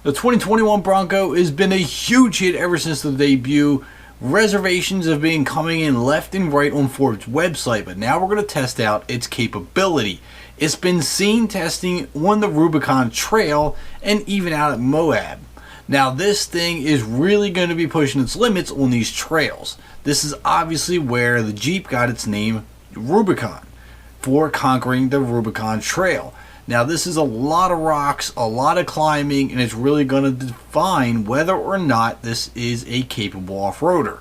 The 2021 Bronco has been a huge hit ever since the debut. Reservations have been coming in left and right on Ford's website, but now we're going to test out its capability. It's been seen testing on the Rubicon Trail and even out at Moab. Now this thing is really going to be pushing its limits on these trails. This is obviously where the Jeep got its name Rubicon, for conquering the Rubicon Trail. Now this is a lot of rocks, a lot of climbing, and it's really going to define whether or not this is a capable off-roader.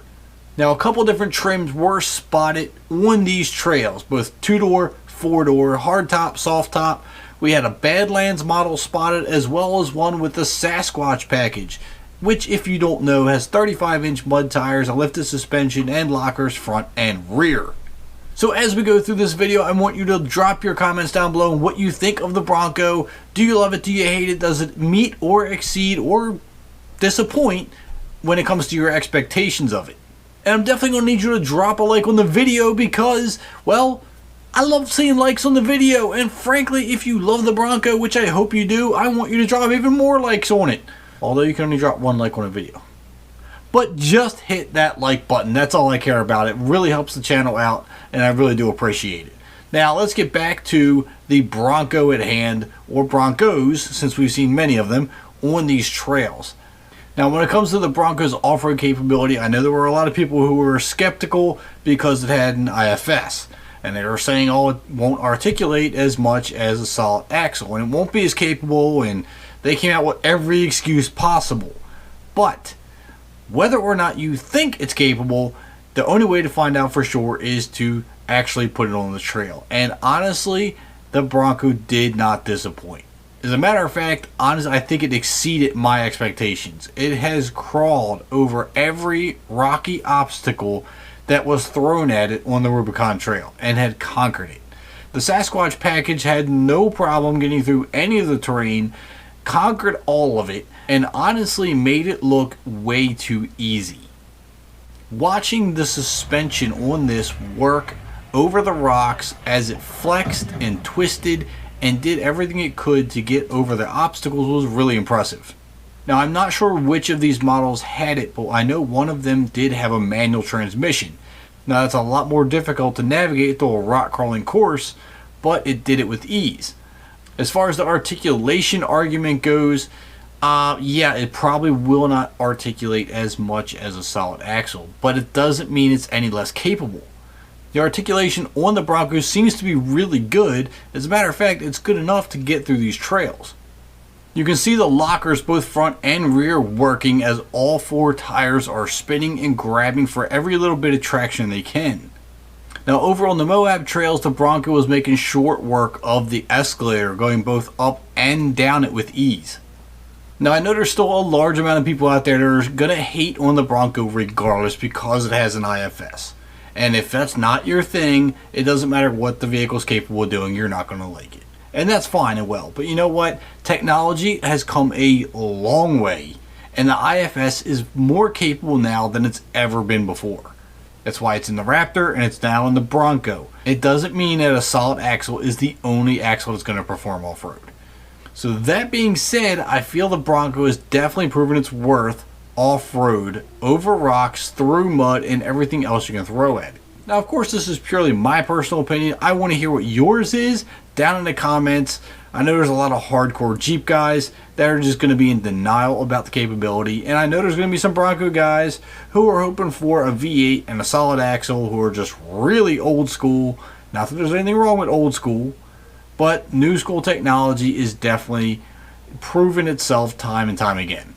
Now a couple different trims were spotted on these trails, both 2-door, 4-door, hardtop, soft top. We had a Badlands model spotted as well as one with the Sasquatch package, which if you don't know has 35-inch mud tires, a lifted suspension, and lockers front and rear. So as we go through this video, I want you to drop your comments down below on what you think of the Bronco. Do you love it? Do you hate it? Does it meet or exceed or disappoint when it comes to your expectations of it? And I'm definitely going to need you to drop a like on the video because, well, I love seeing likes on the video. And frankly, if you love the Bronco, which I hope you do, I want you to drop even more likes on it. Although you can only drop one like on a video. But just hit that like button. That's all I care about. It really helps the channel out, and I really do appreciate it. Now, let's get back to the Bronco at hand, or Broncos, since we've seen many of them, on these trails. Now, when it comes to the Bronco's off-road capability, I know there were a lot of people who were skeptical because it had an IFS. And they were saying, oh, it won't articulate as much as a solid axle, and it won't be as capable, and they came out with every excuse possible. But whether or not you think it's capable, the only way to find out for sure is to actually put it on the trail. And honestly, the Bronco did not disappoint. As a matter of fact, honestly, I think it exceeded my expectations. It has crawled over every rocky obstacle that was thrown at it on the Rubicon Trail and had conquered it. The Sasquatch package had no problem getting through any of the terrain, conquered all of it, and honestly made it look way too easy. Watching the suspension on this work over the rocks as it flexed and twisted and did everything it could to get over the obstacles was really impressive. Now I'm not sure which of these models had it, but I know one of them did have a manual transmission. Now that's a lot more difficult to navigate through a rock crawling course, but it did it with ease. As far as the articulation argument goes, yeah, it probably will not articulate as much as a solid axle, but it doesn't mean it's any less capable. The articulation on the Bronco seems to be really good. As a matter of fact, it's good enough to get through these trails. You can see the lockers, both front and rear, working as all 4 tires are spinning and grabbing for every little bit of traction they can. Now over on the Moab trails, the Bronco was making short work of the escalator, going both up and down it with ease. Now I know there's still a large amount of people out there that are going to hate on the Bronco regardless because it has an IFS. And if that's not your thing, it doesn't matter what the vehicle's capable of doing, you're not going to like it. And that's fine and well, but you know what? Technology has come a long way, and the IFS is more capable now than it's ever been before. That's why it's in the Raptor and it's now in the Bronco. It doesn't mean that a solid axle is the only axle that's going to perform off-road. So that being said, I feel the Bronco has definitely proven its worth off-road, over rocks, through mud, and everything else you can throw at it. Now, of course, this is purely my personal opinion. I want to hear what yours is down in the comments. I know there's a lot of hardcore Jeep guys that are just going to be in denial about the capability. And I know there's going to be some Bronco guys who are hoping for a V8 and a solid axle who are just really old school. Not that there's anything wrong with old school, but new school technology is definitely proven itself time and time again.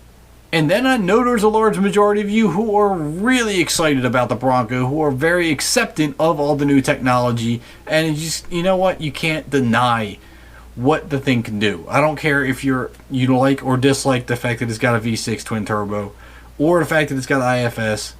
And then I know there's a large majority of you who are really excited about the Bronco, who are very acceptant of all the new technology, and you know what, you can't deny what the thing can do. I don't care if you like or dislike the fact that it's got a V6 twin turbo, or the fact that it's got IFS.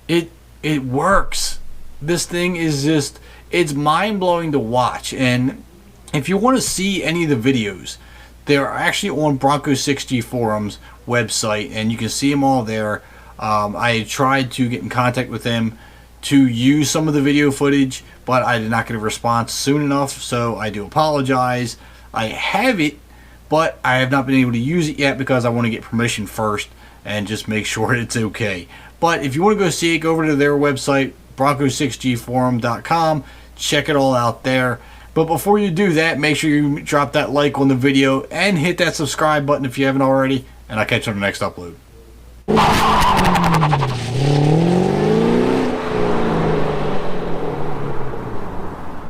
It works. This thing is just, it's mind-blowing to watch. And if you want to see any of the videos, they're actually on Bronco 6G forums website, and you can see them all there. I tried to get in contact with them to use some of the video footage, but I did not get a response soon enough, so I do apologize. I have it, but I have not been able to use it yet because I want to get permission first and just make sure it's okay. But if you want to go see it, go over to their website, bronco6gforum.com. Check it all out there. But before you do that, make sure you drop that like on the video and hit that subscribe button if you haven't already, and I'll catch you on the next upload.